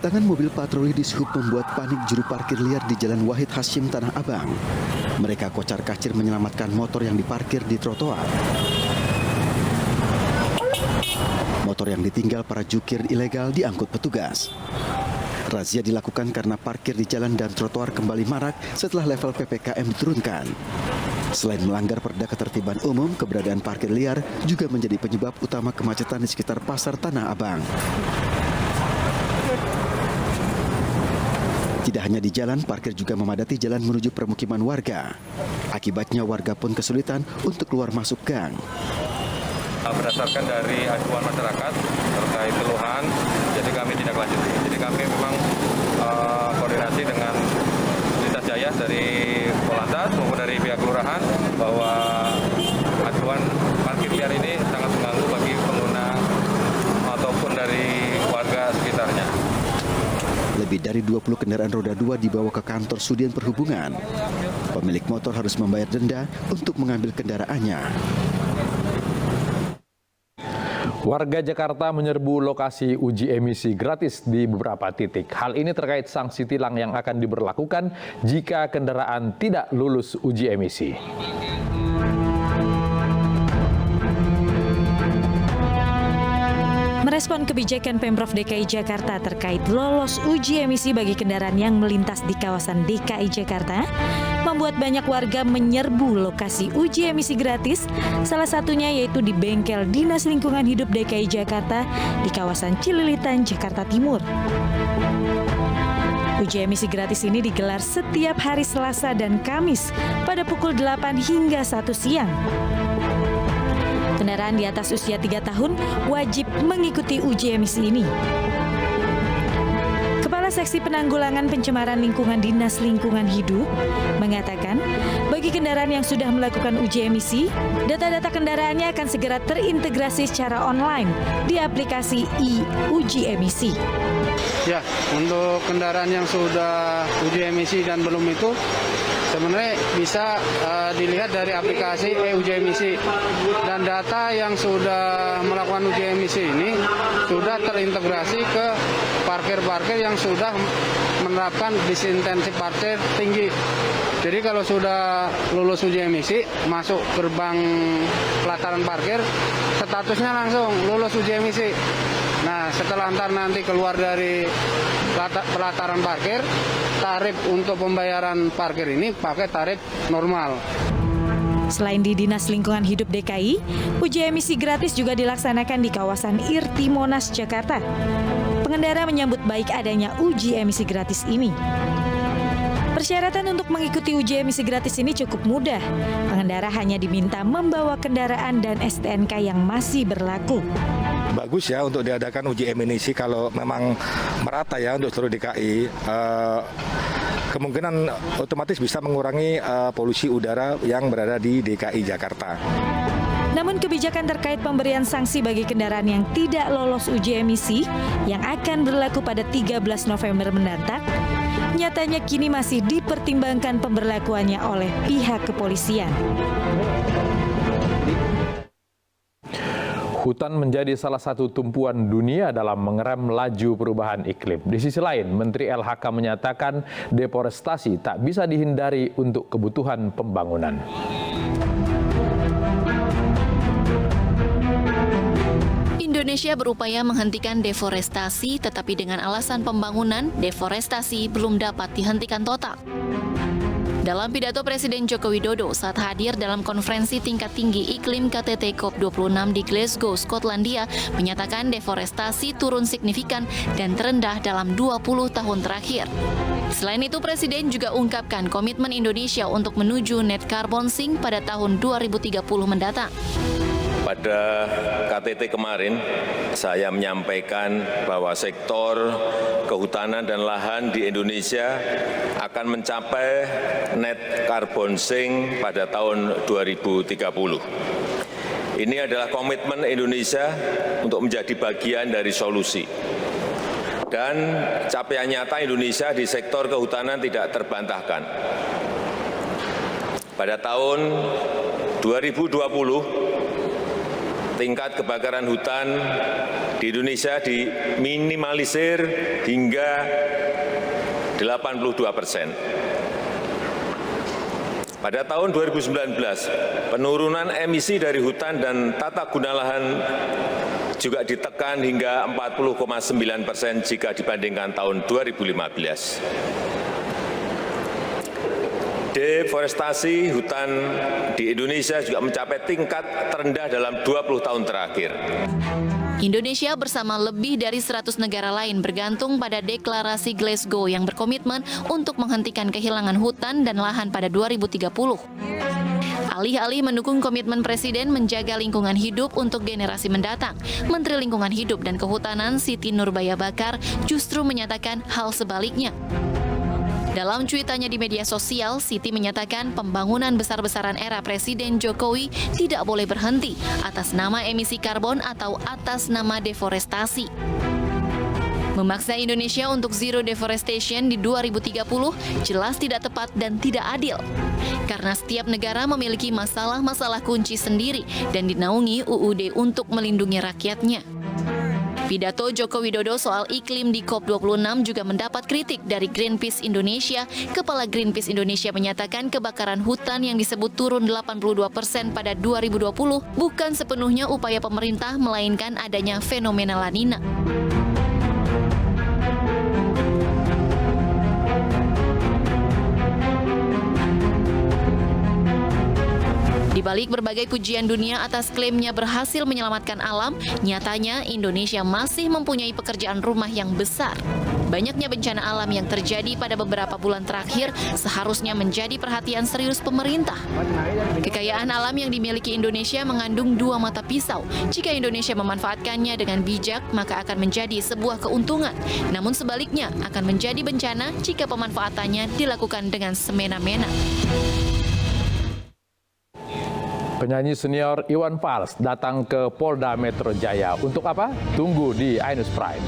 Kedatangan mobil patroli di Sub membuat panik juru parkir liar di Jalan Wahid Hasyim Tanah Abang. Mereka kocar-kacir menyelamatkan motor yang diparkir di trotoar. Motor yang ditinggal para jukir ilegal diangkut petugas. Razia dilakukan karena parkir di jalan dan trotoar kembali marak setelah level PPKM diturunkan. Selain melanggar perda ketertiban umum, keberadaan parkir liar juga menjadi penyebab utama kemacetan di sekitar Pasar Tanah Abang. Tidak hanya di jalan, parkir juga memadati jalan menuju permukiman warga. Akibatnya warga pun kesulitan untuk keluar masuk gang. Berdasarkan dari aduan masyarakat terkait keluhan, jadi kami tindak lanjuti. Jadi kami memang koordinasi dengan Lintas Jaya dari Polantas maupun dari pihak kelurahan bahwa aduan parkir liar ini sangat mengganggu bagi pengguna ataupun dari warga sekitarnya. Lebih dari 20 kendaraan roda 2 dibawa ke kantor Sudin Perhubungan. Pemilik motor harus membayar denda untuk mengambil kendaraannya. Warga Jakarta menyerbu lokasi uji emisi gratis di beberapa titik. Hal ini terkait sanksi tilang yang akan diberlakukan jika kendaraan tidak lulus uji emisi. Merespon kebijakan Pemprov DKI Jakarta terkait lolos uji emisi bagi kendaraan yang melintas di kawasan DKI Jakarta, membuat banyak warga menyerbu lokasi uji emisi gratis, salah satunya yaitu di bengkel Dinas Lingkungan Hidup DKI Jakarta di kawasan Cililitan, Jakarta Timur. Uji emisi gratis ini digelar setiap hari Selasa dan Kamis pada pukul 8 hingga 1 siang. Kendaraan di atas usia 3 tahun wajib mengikuti uji emisi ini. Kepala Seksi Penanggulangan Pencemaran Lingkungan Dinas Lingkungan Hidup mengatakan, bagi kendaraan yang sudah melakukan uji emisi, data-data kendaraannya akan segera terintegrasi secara online di aplikasi e-uji emisi. Ya, untuk kendaraan yang sudah uji emisi dan belum itu, sebenarnya bisa dilihat dari aplikasi e-uji emisi, dan data yang sudah melakukan uji emisi ini sudah terintegrasi ke parkir-parkir yang sudah menerapkan disintensi parkir tinggi. Jadi kalau sudah lulus uji emisi, masuk gerbang pelataran parkir, statusnya langsung lulus uji emisi. Nah, setelah nanti keluar dari pelataran parkir, tarif untuk pembayaran parkir ini pakai tarif normal. Selain di Dinas Lingkungan Hidup DKI, uji emisi gratis juga dilaksanakan di kawasan Irti Monas, Jakarta. Pengendara menyambut baik adanya uji emisi gratis ini. Persyaratan untuk mengikuti uji emisi gratis ini cukup mudah. Pengendara hanya diminta membawa kendaraan dan STNK yang masih berlaku. Bagus ya untuk diadakan uji emisi kalau memang merata ya untuk seluruh DKI. Kemungkinan otomatis bisa mengurangi polusi udara yang berada di DKI Jakarta. Namun kebijakan terkait pemberian sanksi bagi kendaraan yang tidak lolos uji emisi yang akan berlaku pada 13 November mendatang, nyatanya kini masih dipertimbangkan pemberlakuannya oleh pihak kepolisian. Hutan menjadi salah satu tumpuan dunia dalam mengerem laju perubahan iklim. Di sisi lain, Menteri LHK menyatakan deforestasi tak bisa dihindari untuk kebutuhan pembangunan. Indonesia berupaya menghentikan deforestasi, tetapi dengan alasan pembangunan, deforestasi belum dapat dihentikan total. Dalam pidato Presiden Joko Widodo saat hadir dalam konferensi tingkat tinggi iklim KTT COP26 di Glasgow, Skotlandia, menyatakan deforestasi turun signifikan dan terendah dalam 20 tahun terakhir. Selain itu, Presiden juga ungkapkan komitmen Indonesia untuk menuju net carbon sink pada tahun 2030 mendatang. Pada KTT kemarin, saya menyampaikan bahwa sektor kehutanan dan lahan di Indonesia akan mencapai net carbon sink pada tahun 2030. Ini adalah komitmen Indonesia untuk menjadi bagian dari solusi. Dan capaian nyata Indonesia di sektor kehutanan tidak terbantahkan. Pada tahun 2020, tingkat kebakaran hutan di Indonesia diminimalisir hingga 82%. Pada tahun 2019, penurunan emisi dari hutan dan tata guna lahan juga ditekan hingga 40,9% jika dibandingkan tahun 2015. Deforestasi hutan di Indonesia juga mencapai tingkat terendah dalam 20 tahun terakhir. Indonesia bersama lebih dari 100 negara lain bergantung pada deklarasi Glasgow yang berkomitmen untuk menghentikan kehilangan hutan dan lahan pada 2030. Alih-alih mendukung komitmen Presiden menjaga lingkungan hidup untuk generasi mendatang, Menteri Lingkungan Hidup dan Kehutanan Siti Nurbaya Bakar justru menyatakan hal sebaliknya. Dalam cuitannya di media sosial, Siti menyatakan pembangunan besar-besaran era Presiden Jokowi tidak boleh berhenti atas nama emisi karbon atau atas nama deforestasi. Memaksa Indonesia untuk zero deforestation di 2030 jelas tidak tepat dan tidak adil. Karena setiap negara memiliki masalah-masalah kunci sendiri dan dinaungi UUD untuk melindungi rakyatnya. Pidato Joko Widodo soal iklim di COP26 juga mendapat kritik dari Greenpeace Indonesia. Kepala Greenpeace Indonesia menyatakan kebakaran hutan yang disebut turun 82% pada 2020 bukan sepenuhnya upaya pemerintah, melainkan adanya fenomena La Nina. Di balik berbagai pujian dunia atas klaimnya berhasil menyelamatkan alam, nyatanya Indonesia masih mempunyai pekerjaan rumah yang besar. Banyaknya bencana alam yang terjadi pada beberapa bulan terakhir seharusnya menjadi perhatian serius pemerintah. Kekayaan alam yang dimiliki Indonesia mengandung dua mata pisau. Jika Indonesia memanfaatkannya dengan bijak, maka akan menjadi sebuah keuntungan. Namun sebaliknya akan menjadi bencana jika pemanfaatannya dilakukan dengan semena-mena. Penyanyi senior Iwan Fals datang ke Polda Metro Jaya. Untuk apa? Tunggu di Ainus Prime.